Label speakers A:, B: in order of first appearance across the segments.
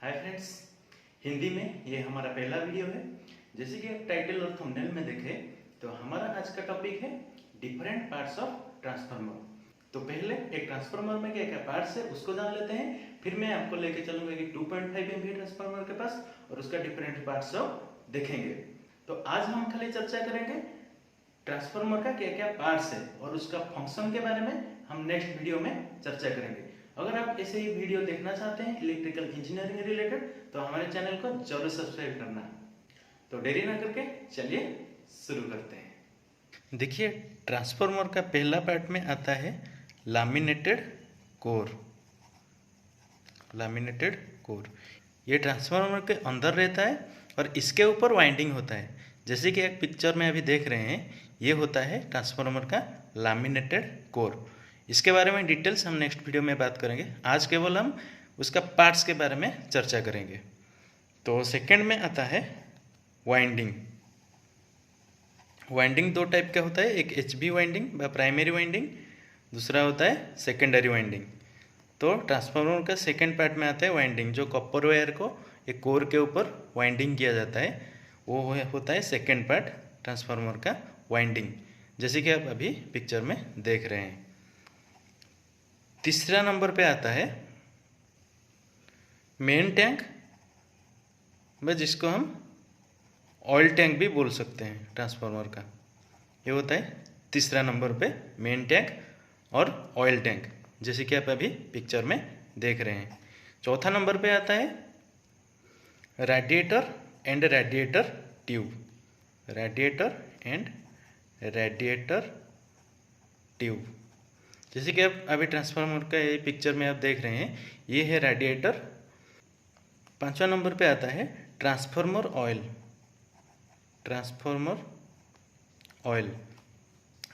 A: Hi friends, Hindi में ये हमारा पहला वीडियो है। जैसे कि आप टाइटल और थंबनेल में देखें तो हमारा आज का टॉपिक है डिफरेंट पार्ट्स ऑफ ट्रांसफार्मर। तो पहले एक ट्रांसफार्मर में क्या क्या पार्ट्स है उसको जान लेते हैं, फिर मैं आपको लेके चलूंगा कि 2.5 MVA ट्रांसफार्मर के पास और उसका डिफरेंट पार्ट्स ऑफ देखेंगे। तो आज हम खाली चर्चा करेंगे ट्रांसफार्मर का क्या क्या पार्ट्स है और उसका फंक्शन के बारे में हम नेक्स्ट वीडियो में चर्चा करेंगे। अगर आप ऐसे ही वीडियो देखना चाहते हैं इलेक्ट्रिकल इंजीनियरिंग रिलेटेड तो हमारे चैनल को जरूर सब्सक्राइब करना। तो देरी ना करके चलिए शुरू करते हैं। देखिए, ट्रांसफार्मर का पहला पार्ट में आता है लैमिनेटेड कोर। लैमिनेटेड कोर ये ट्रांसफार्मर के अंदर रहता है और इसके ऊपर वाइंडिंग होता है। जैसे कि एक पिक्चर में अभी देख रहे हैं, ये होता है ट्रांसफार्मर का लैमिनेटेड कोर। इसके बारे में डिटेल्स हम नेक्स्ट वीडियो में बात करेंगे। आज केवल हम उसका पार्ट्स के बारे में चर्चा करेंगे। तो सेकंड में आता है वाइंडिंग। वाइंडिंग दो टाइप का होता है, एक HV वाइंडिंग व प्राइमरी वाइंडिंग, दूसरा होता है सेकेंडरी वाइंडिंग। तो ट्रांसफार्मर का सेकंड पार्ट में आता है वाइंडिंग, जो कॉपर वायर को एक कोर के ऊपर वाइंडिंग किया जाता है, वो होता है सेकंड पार्ट ट्रांसफार्मर का वाइंडिंग, जैसे कि आप अभी पिक्चर में देख रहे हैं। तीसरा नंबर पे आता है मेन टैंक, व जिसको हम ऑयल टैंक भी बोल सकते हैं ट्रांसफार्मर का। ये होता है तीसरा नंबर पे मेन टैंक और ऑयल टैंक, जैसे कि आप अभी पिक्चर में देख रहे हैं। चौथा नंबर पे आता है radiator and radiator tube. Radiator and radiator tube, जैसे कि आप अभी ट्रांसफार्मर का ये पिक्चर में आप देख रहे हैं, ये है रेडिएटर। पांचवा नंबर पे आता है ट्रांसफार्मर ऑयल। ट्रांसफार्मर ऑयल,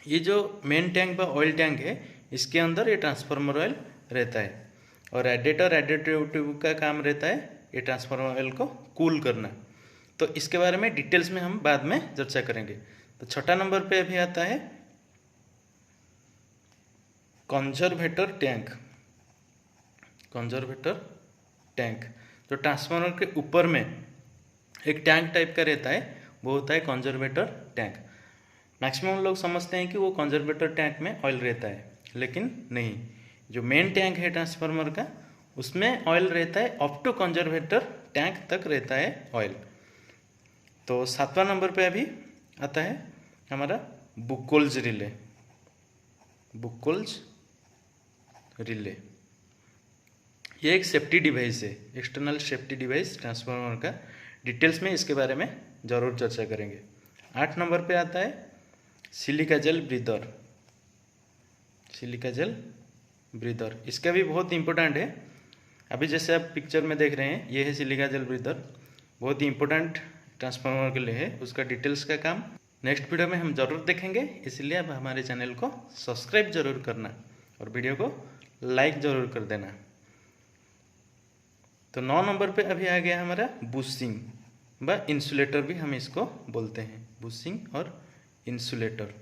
A: ये जो मेन टैंक व ऑयल टैंक है, इसके अंदर ये ट्रांसफार्मर ऑयल रहता है। और रेडिएटर रेडिएटर ट्यूब का काम रहता है ये ट्रांसफार्मर ऑयल को कूल करना। तो इसके बारे में डिटेल्स में हम बाद में चर्चा करेंगे। तो छठा नंबर पे अभी आता है कंजर्वेटर टैंक। कंजर्वेटर टैंक, तो ट्रांसफार्मर के ऊपर में एक टैंक टाइप का रहता है, वो होता है कंजर्वेटर टैंक। मैक्सिमम लोग समझते हैं कि वो कंजर्वेटर टैंक में ऑयल रहता है, लेकिन नहीं। जो मेन टैंक है ट्रांसफार्मर का, उसमें ऑयल रहता है, अप टू कंजर्वेटर टैंक तक रहता है ऑयल। तो सातवां नंबर पे अभी आता है हमारा बुकोल्ज रिले। बुकोल्ज रिले, ये एक सेफ्टी डिवाइस है, एक्सटर्नल सेफ्टी डिवाइस ट्रांसफार्मर का। डिटेल्स में इसके बारे में ज़रूर चर्चा करेंगे। 8 नंबर पे आता है silica gel breather. Silica gel breather, इसका भी बहुत इंपॉर्टेंट है। अभी जैसे आप पिक्चर में देख रहे हैं, ये है सिलिका जेल ब्रीदर, बहुत ही इंपॉर्टेंट ट्रांसफार्मर के लिए है। उसका डिटेल्स का काम नेक्स्ट वीडियो में हम ज़रूर देखेंगे, इसलिए आप हमारे चैनल को सब्सक्राइब जरूर करना और वीडियो को लाइक जरूर कर देना। तो 9 नंबर पे अभी आ गया हमारा बुशिंग व इंसुलेटर भी हम इसको बोलते हैं। बुशिंग और इंसुलेटर,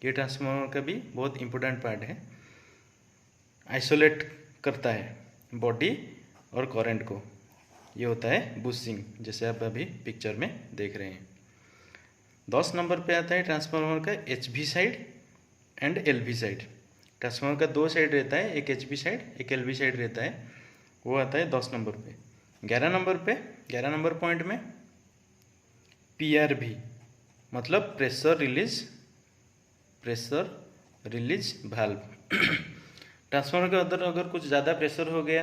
A: ये ट्रांसफार्मर का भी बहुत इंपॉर्टेंट पार्ट है। आइसोलेट करता है बॉडी और करंट को, ये होता है बुशिंग, जैसे आप अभी पिक्चर में देख रहे हैं। 10 नंबर पे आता है ट्रांसफार्मर का HV side and LV side. Transformer का दो साइड रहता है, एक HV साइड एक LV साइड रहता है, वो आता है 10 नंबर पे। 11 नंबर पॉइंट में PRV, मतलब प्रेशर रिलीज वाल्व। ट्रांसफार्मर के अंदर अगर कुछ ज़्यादा प्रेशर हो गया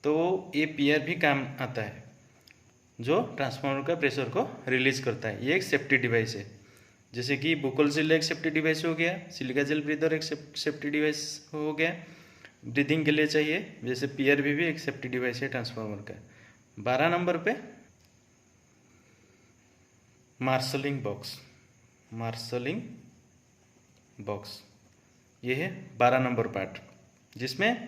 A: तो ये PRV काम आता है, जो ट्रांसफार्मर का प्रेशर को रिलीज करता है। ये एक सेफ्टी डिवाइस है, जैसे कि बुकोल्ज रिले एक सेफ्टी डिवाइस हो गया, सिलिका जेल ब्रीदर एक सेफ्टी डिवाइस हो गया, ब्रीदिंग के लिए चाहिए, जैसे PRV भी एक सेफ्टी डिवाइस है ट्रांसफार्मर का। 12 नंबर पे मार्शलिंग बॉक्स। मार्शलिंग बॉक्स, ये है 12 नंबर पार्ट, जिसमें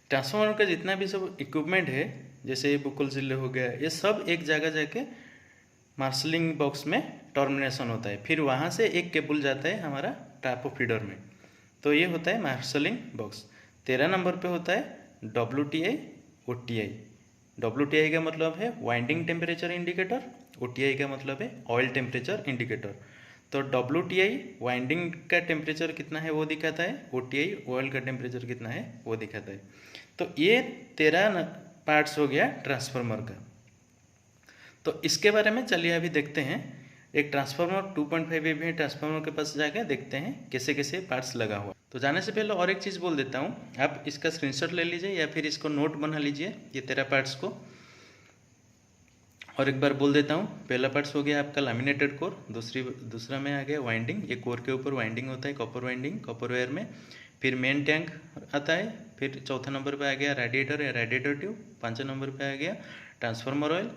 A: ट्रांसफार्मर का जितना भी सब इक्विपमेंट है, जैसे बुकोल्ज रिले हो गया, ये सब एक जगह जाके मार्शलिंग बॉक्स में टर्मिनेशन होता है, फिर वहाँ से एक केबल जाता है हमारा टापो फीडर में, तो ये होता है मार्शलिंग बॉक्स। 13 नंबर पे होता है WTI OTI, WTI का मतलब है वाइंडिंग टेम्परेचर इंडिकेटर, OTI का मतलब है ऑयल टेम्परेचर इंडिकेटर। तो WTI वाइंडिंग का टेम्परेचर कितना है वो दिखाता है, OTI ऑयल का टेम्परेचर कितना है वो दिखाता है। तो ये 13 पार्ट्स हो गया ट्रांसफार्मर का। तो इसके बारे में चलिए अभी देखते हैं। एक ट्रांसफार्मर 2.5 AVA ट्रांसफार्मर के पास जाकर देखते हैं कैसे कैसे पार्ट्स लगा हुआ। तो जाने से पहले और एक चीज़ बोल देता हूँ, आप इसका स्क्रीनशॉट ले लीजिए या फिर इसको नोट बना लीजिए ये 13 पार्ट्स को। और एक बार बोल देता हूँ, पहला पार्ट्स हो गया आपका लैमिनेटेड कोर, दूसरा में आ गया वाइंडिंग, ये कोर के ऊपर वाइंडिंग होता है, कॉपर वाइंडिंग कॉपर वायर में। फिर मेन टैंक आता है, फिर चौथा नंबर पे आ गया रेडिएटर या रेडिएटर ट्यूब, पाँचवें नंबर पे आ गया ट्रांसफार्मर ऑयल,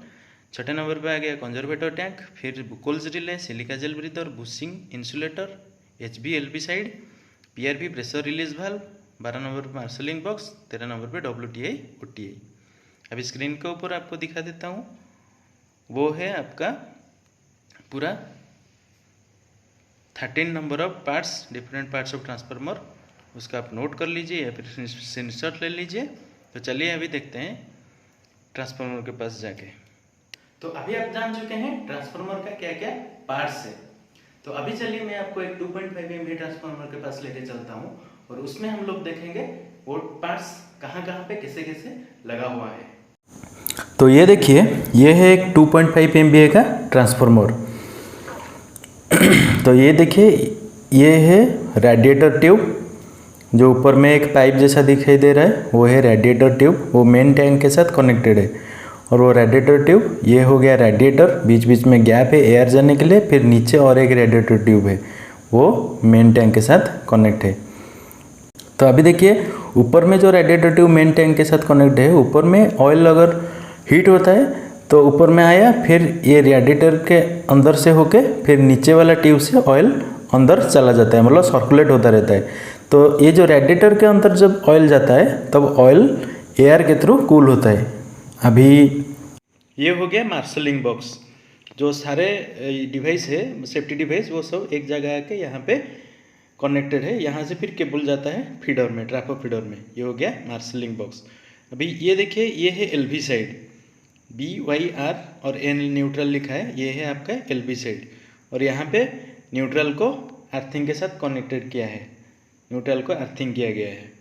A: छठे नंबर पे आ गया कंजर्वेटर टैंक, फिर Buchholz relay, silica gel breather, bushing insulator, HB LB side, PRV pressure release valve, 12 number पे मार्शलिंग बॉक्स, 13 नंबर पे WTI OTI। अभी स्क्रीन के ऊपर आपको दिखा देता हूँ, वो है आपका पूरा 13 number of parts, different parts of transformer. उसका आप नोट कर लीजिए या फिर स्क्रीनशॉट ले लीजिए। तो चलिए अभी देखते हैं ट्रांसफार्मर के पास जाके। तो अभी आप जान चुके हैं ट्रांसफार्मर का क्या क्या पार्ट्स है। तो अभी चलिए मैं आपको एक 2.5 MVA ट्रांसफार्मर के पास लेके चलता हूँ और उसमें हम लोग देखेंगे वो पार्ट्स कहाँ कहाँ पे कैसे कैसे लगा हुआ है। तो ये देखिए, ये है एक 2.5 MVA का ट्रांसफार्मर। तो ये देखिए, ये है रेडिएटर ट्यूब, जो ऊपर में एक पाइप जैसा दिखाई दे रहा है वो है रेडिएटर ट्यूब, वो मेन टैंक के साथ कनेक्टेड है। और वो रेडिएटर ट्यूब, ये हो गया रेडिएटर, बीच बीच में गैप है एयर जाने के लिए। फिर नीचे और एक रेडिएटर ट्यूब है, वो मेन टैंक के साथ कनेक्ट है। तो अभी देखिए, ऊपर में जो रेडिएटर ट्यूब मेन टैंक के साथ कनेक्ट है, ऊपर में ऑयल अगर हीट होता है तो ऊपर में आया, फिर ये रेडिएटर के अंदर से होके फिर नीचे वाला ट्यूब से ऑयल अंदर चला जाता है, मतलब सर्कुलेट होता रहता है। तो ये जो रेडिएटर के अंदर जब ऑयल जाता है तब ऑयल एयर के थ्रू कूल होता है। अभी ये हो गया मार्शलिंग बॉक्स, जो सारे डिवाइस है सेफ्टी डिवाइस वो सब एक जगह आके यहाँ पे कनेक्टेड है। यहाँ से फिर केबल जाता है फीडर में, ट्रैपर फीडर में। ये हो गया मार्शलिंग बॉक्स। अभी ये देखिए, ये है LV साइड, BYR और N न्यूट्रल लिखा है, ये है आपका LV साइड। और यहाँ पे न्यूट्रल को अर्थिंग के साथ कनेक्टेड किया है, न्यूट्रल को अर्थिंग किया गया है।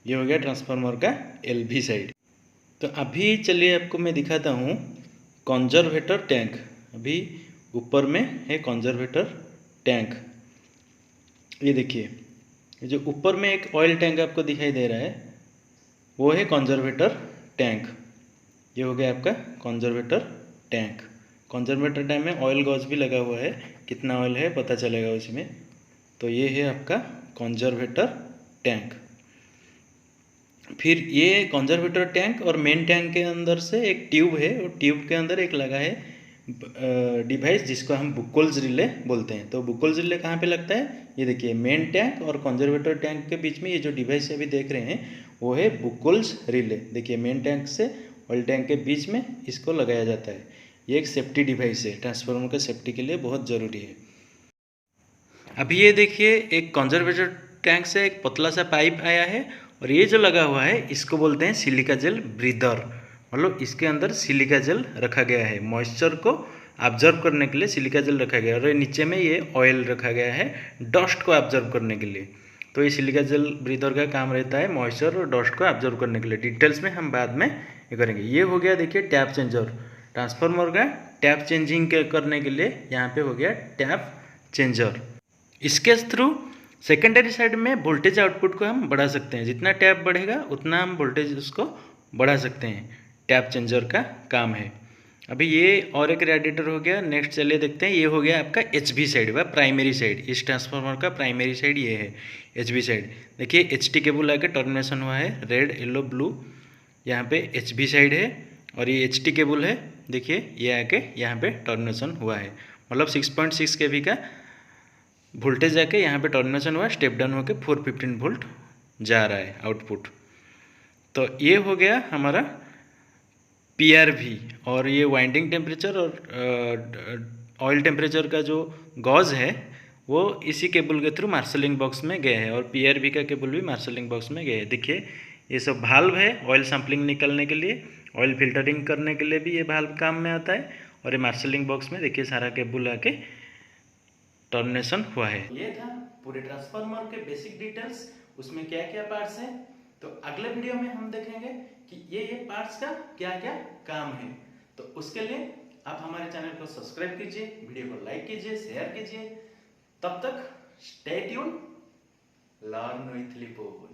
A: ये हो गया ट्रांसफार्मर का LV साइड। तो अभी चलिए आपको मैं दिखाता हूँ कंजर्वेटर टैंक। अभी ऊपर में है कंजर्वेटर टैंक। ये देखिए, ये जो ऊपर में एक ऑयल टैंक आपको दिखाई दे रहा है वो है कंजर्वेटर टैंक। ये हो गया आपका कंजर्वेटर टैंक। कंजर्वेटर टैंक में ऑयल गॉज भी लगा हुआ है, कितना ऑयल है पता चलेगा उसमें। तो ये है आपका कंजर्वेटर टैंक। फिर ये कंजर्वेटर टैंक और मेन टैंक के अंदर से एक ट्यूब है, और ट्यूब के अंदर एक लगा है डिवाइस जिसको हम बुकोल्स रिले बोलते हैं। तो बुकोल्स रिले कहाँ पे लगता है, ये देखिए मेन टैंक और कंजर्वेटर टैंक के बीच में ये जो डिवाइस अभी देख रहे हैं वो है बुकोल्स रिले। देखिए मेन टैंक से ऑयल टैंक के बीच में इसको लगाया जाता है। ये एक सेफ्टी डिवाइस है, ट्रांसफार्मर के सेफ्टी के लिए बहुत ज़रूरी है। अभी ये देखिए, एक कंजर्वेटर टैंक से एक पतला सा पाइप आया है और ये जो लगा हुआ है इसको बोलते हैं सिलिका जेल ब्रीदर। मतलब इसके अंदर सिलिका जेल रखा गया है, मॉइस्चर को ऑब्जर्व करने के लिए सिलिका जेल रखा गया है। और नीचे में ये ऑयल रखा गया है डस्ट को ऑब्जर्व करने के लिए। तो ये सिलिका जेल ब्रीदर का काम रहता है मॉइस्चर और डस्ट को ऑब्जर्व करने के लिए। डिटेल्स में हम बाद में ये करेंगे। ये हो गया देखिए टैप चेंजर, ट्रांसफार्मर का टैप चेंजिंग करने के लिए यहाँ पे हो गया टैप चेंजर। इसके थ्रू सेकेंडरी साइड में वोल्टेज आउटपुट को हम बढ़ा सकते हैं। जितना टैप बढ़ेगा उतना हम वोल्टेज उसको बढ़ा सकते हैं। टैप चेंजर का काम है। अभी ये और एक रेडिएटर हो गया। नेक्स्ट चलिए देखते हैं, ये हो गया आपका HV साइड व प्राइमरी साइड। इस ट्रांसफार्मर का प्राइमरी साइड ये है, HV साइड। देखिए HT केबल आके टर्मिनेशन हुआ है, रेड येलो ब्लू। यहाँ पे HV साइड है और ये HT केबल है। देखिए ये आके यहाँ पे टर्मिनेशन हुआ है, मतलब 6.6 kV का वोल्टेज आके यहाँ पे टर्मिनेशन हुआ, स्टेप डाउन होकर 415 वोल्ट जा रहा है आउटपुट। तो ये हो गया हमारा PRV। और ये वाइंडिंग टेम्परेचर और ऑयल टेम्परेचर का जो गॉज है वो इसी केबल के थ्रू मार्शलिंग बॉक्स में गए हैं, और PRV का केबल भी मार्शलिंग बॉक्स में गए हैं। देखिए ये सब भाल्व है ऑयल सैम्पलिंग निकलने के लिए, ऑयल फिल्टरिंग करने के लिए भी ये वाल्व काम में आता है। और ये मार्शलिंग बॉक्स में देखिए सारा केबल आके टर्मिनेशन हुआ है। ये था पूरे ट्रांसफार्मर के बेसिक डिटेल्स, उसमें क्या क्या पार्ट्स हैं। तो अगले वीडियो में हम देखेंगे कि ये पार्ट्स का क्या क्या काम है। तो उसके लिए आप हमारे चैनल को सब्सक्राइब कीजिए, वीडियो को लाइक कीजिए, शेयर कीजिए। तब तक स्टे ट्यून, लर्न विथ लिपुल।